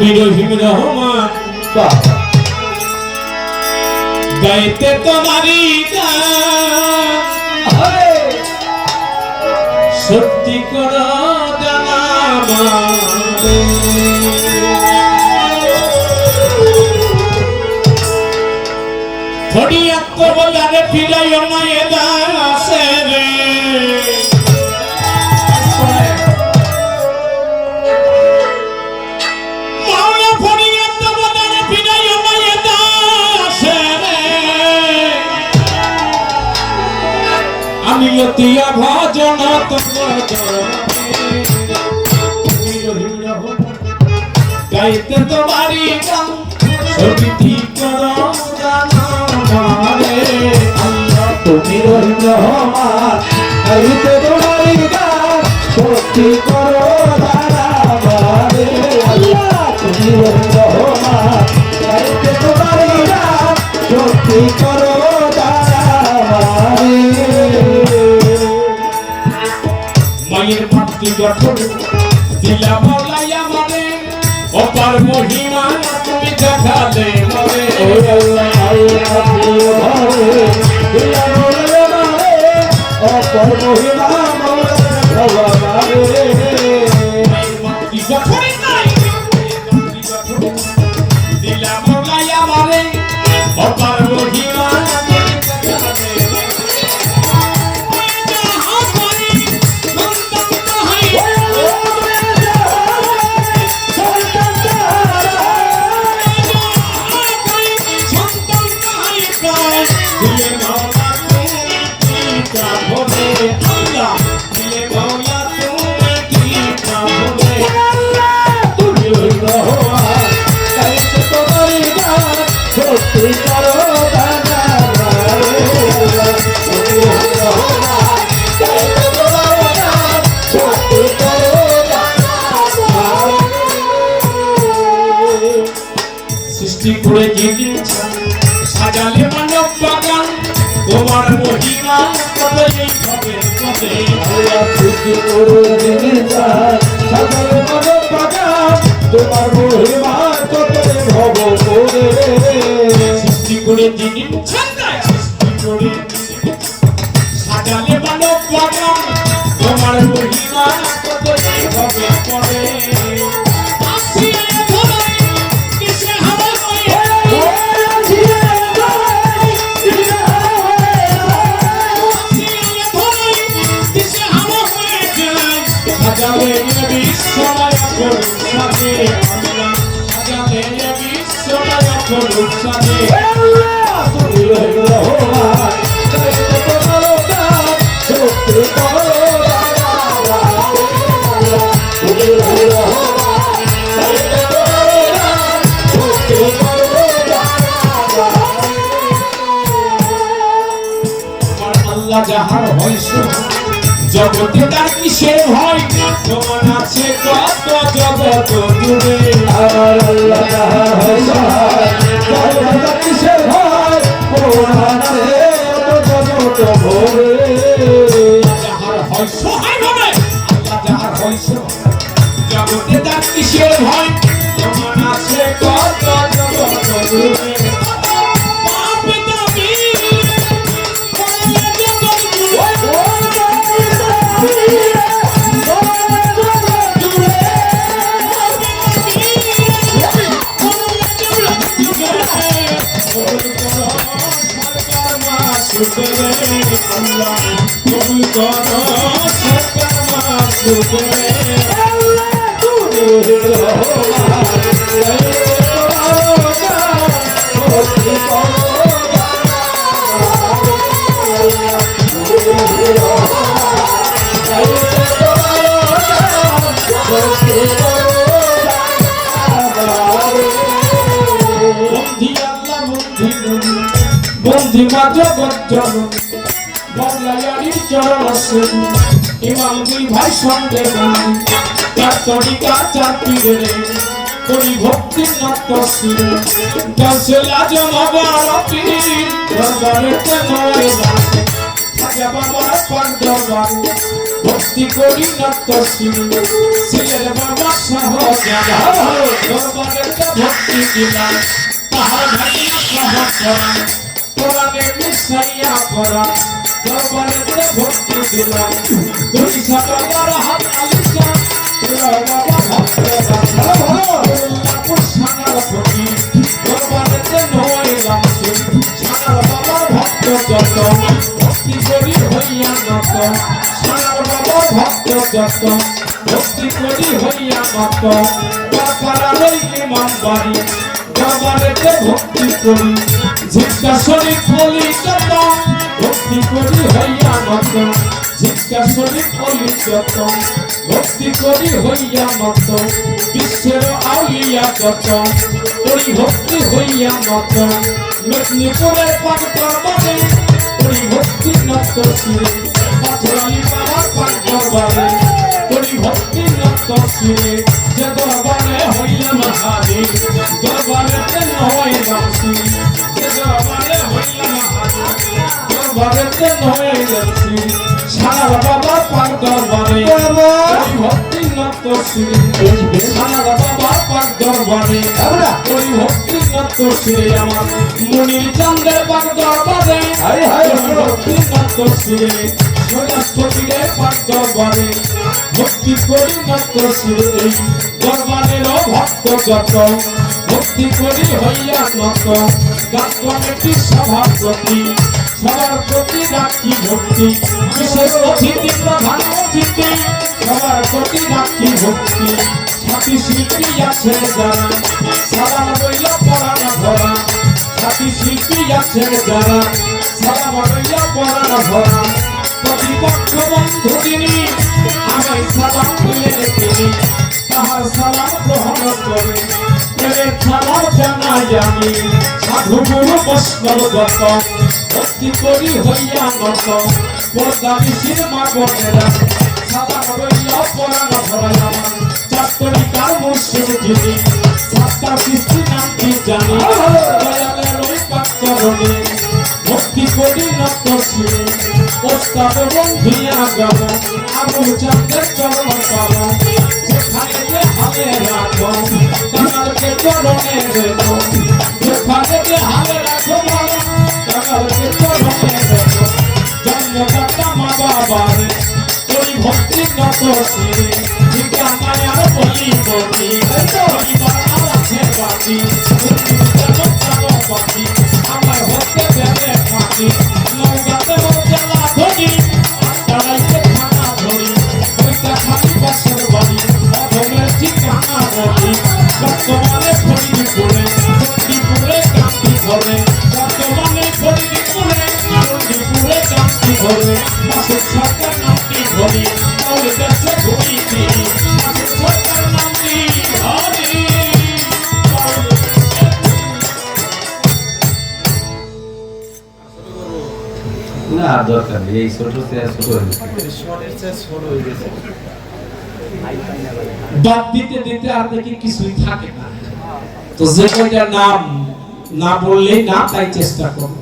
তুমি রহিম রহমান গাইতে তোমারি সত্যি কর জানা থোড়ি আত্মবজারে ফিরাইও না এ দাসে রে আমি লতিয়া ভজন গাইতে তোমারি গান সত্যি কর তুমি রহিম রহমান গাইতে তোমারি গান সত্যি করো দারাবারে আল্লাহ তুমি রহিম রহমান গাইতে তোমারি গান সত্যি করো দারাবারে মায়ের ভক্তি যখন দিলা বলাইয়া মানে অপার মহিমা তুমি দেখালে মনে আল্লাহ আল্লাহ দিলা বলাইয়া মানে অপার মহিমা ভগবানে মায়ের ভক্তি যখন নাই দিলা বলাইয়া মানে অপার মহিমা সৃষ্টি করে সাজালে মানব বাগান তোমার মহিমা কত এইভাবে সৃষ্টি করে সাজালে মানব বাগান তোমার মহিমা কত ভব করে সৃষ্টি করে সৃষ্টি করে সাজালে মানব বাগান তোমার মহিমা কত এইভাবে পড়ে সাজালে বিশ্বময় করুণাতে আল্লাহ সাজালে বিশ্বময় করুণাতে আল্লাহ তুমি রহিম রহমান গাইতে তোমার গান সত্যি করো তুমি রহিম রহমান গাইতে তোমার গান সত্যি করো আমার আল্লাহ যাহার হইস জগতে তার কিসের ভয় তোমার আছে কত জগত জুড়ে আমার আল্লাহ যাহার হয় সহায় যার কিসের ভয় কোরআনে কত জগত ভরে যাহার হয় সহায় ভাবে আল্লাহ যাহার হয় জগতে তার কিসের ভয় তোমার আছে কত জগত জুড়ে আল্লাহ কবুল করো সরকার মাসুদে আল্লাহ তুমি রহমান গাইতে তোমার গান সত্যি করো বন্ধি মা জগৎ জননী বাংলায়ারি চরণ আসেন ইমাম দুই ভাই সঙ্গে গান তার তরিকা চার পীরে করি ভক্তি নাট্য শিরে দশে লাজ মবার পীর দরবারে নয় খাজা বাবার পাঁচ দরবার ভক্ত ভক্তি করি নত ছিলেন বাবা শাহজালাল দরবারে ভক্তি দিলাম তাহার ভাইয়া শাহজালাল কোরআনে মিশাইয়া পড়া দরবারে ভক্তি দিলাম দুই সাবার হাত আলিশা বাবা ভক্ত সানার প্রতি দরবারে নয়লাম সানার বাবা ভক্ত যত ভক্তি করি হইয়া নত সানার বাবা ভক্ত যত ভক্তি করি হইয়া নত বাপারা লইলে মামবাড়ি দরবারেতে ভক্তি করি জিজ্ঞাসরি ফলি যত ভক্তি করি হইয়া নত জিজ্ঞাসরি ফলি যত ভক্তি করি হইয়া নত বিশ্বের আউলিয়া যত করি ভক্তি হইয়া নত মেদিনীপুরের পাক দরবারে করি ভক্তি নত শিরে পাথরালি বাবার পাক দরবারে করি ভক্তি নত শিরে যে দরবারে হইয়া মহাদেব দরবারেতে নয় রামসি যে দরবারে হইয়া মহাদেব দরবারেতে নয় রামসি সারা বাবার পাক দরবারে করি ভক্তি নত শিরে সারা বাবার পাক দরবারে করি ভক্তি নত শিরে আমার মুনির চাঁদের পাক দরবারে করি ভক্তি নত শিরে সরস্বতীর পাক দরবারে ভক্তি করি নত শিরে এই দরবারের ভক্ত যত ভক্তি করি হইয়া নত গান কমিটির সভাপতি সবার প্রতি রাখি ভক্তি বিশেষ অতিথি প্রধান অতিথি সবার প্রতি রাখি ভক্তি সাথী শিল্পী আছে যারা সালাম রইল পরাণ ভরা সাথী শিল্পী আছে যারা সালাম রইল পরাণ ভরা প্রতিপক্ষ বন্ধু তিনি আমায় সালাম দিলে তিনি তাহার সালাম গ্রহণ করে প্রেমের সালাম জানাই আমি সাধু গুরু বৈষ্ণব যত ভক্তি করি হইয়া নত পর্দানিশীর মা বোনেরা সালাম রইল পরাণ ভরা আমার চাকরিকার মুর্শিদ যিনি সাতটা সৃষ্টি নামটি জানি দয়ালের ওই পাত্রনে ভক্তি করি নত শিরে প্রস্তাব বন্ধিয়া গেল আবুল চাঁদের চরণ পাব যেখানে যে হালে রাখো কাঙালকে চরণে রেখো যেখানে যে হালে রাখো কাঙালকে চরণে রেখো জন্মদাতা মা বাবারে করি ভক্তি নত শিরে ঠিকা মায়ার বলি বলি পরিবার আছে বাকি পাখি আমার হতে দেবে পাখি নৌকাতে জেলা ধরি তারাইতে খানা ধরি ওইটা খালি বছর বাড়ি অধমের ঠিকানা বলি বর্তমানে ফরিদপুরে চণ্ডীপুরে কান্তি ধরে বর্তমানে ফরিদপুরে চণ্ডীপুরে কান্তি ধরে মাসের সরকার নামটি ধরি তাহলে দেশে ঘুরি ফিরি মাসের সরকার নামটি ধরি না আর দরকার নেই এই ছোট বাদ দিতে দিতে আর দেখি কিছুই থাকে না তো যে কয়টা নাম না বললেই না তাই চেষ্টা করব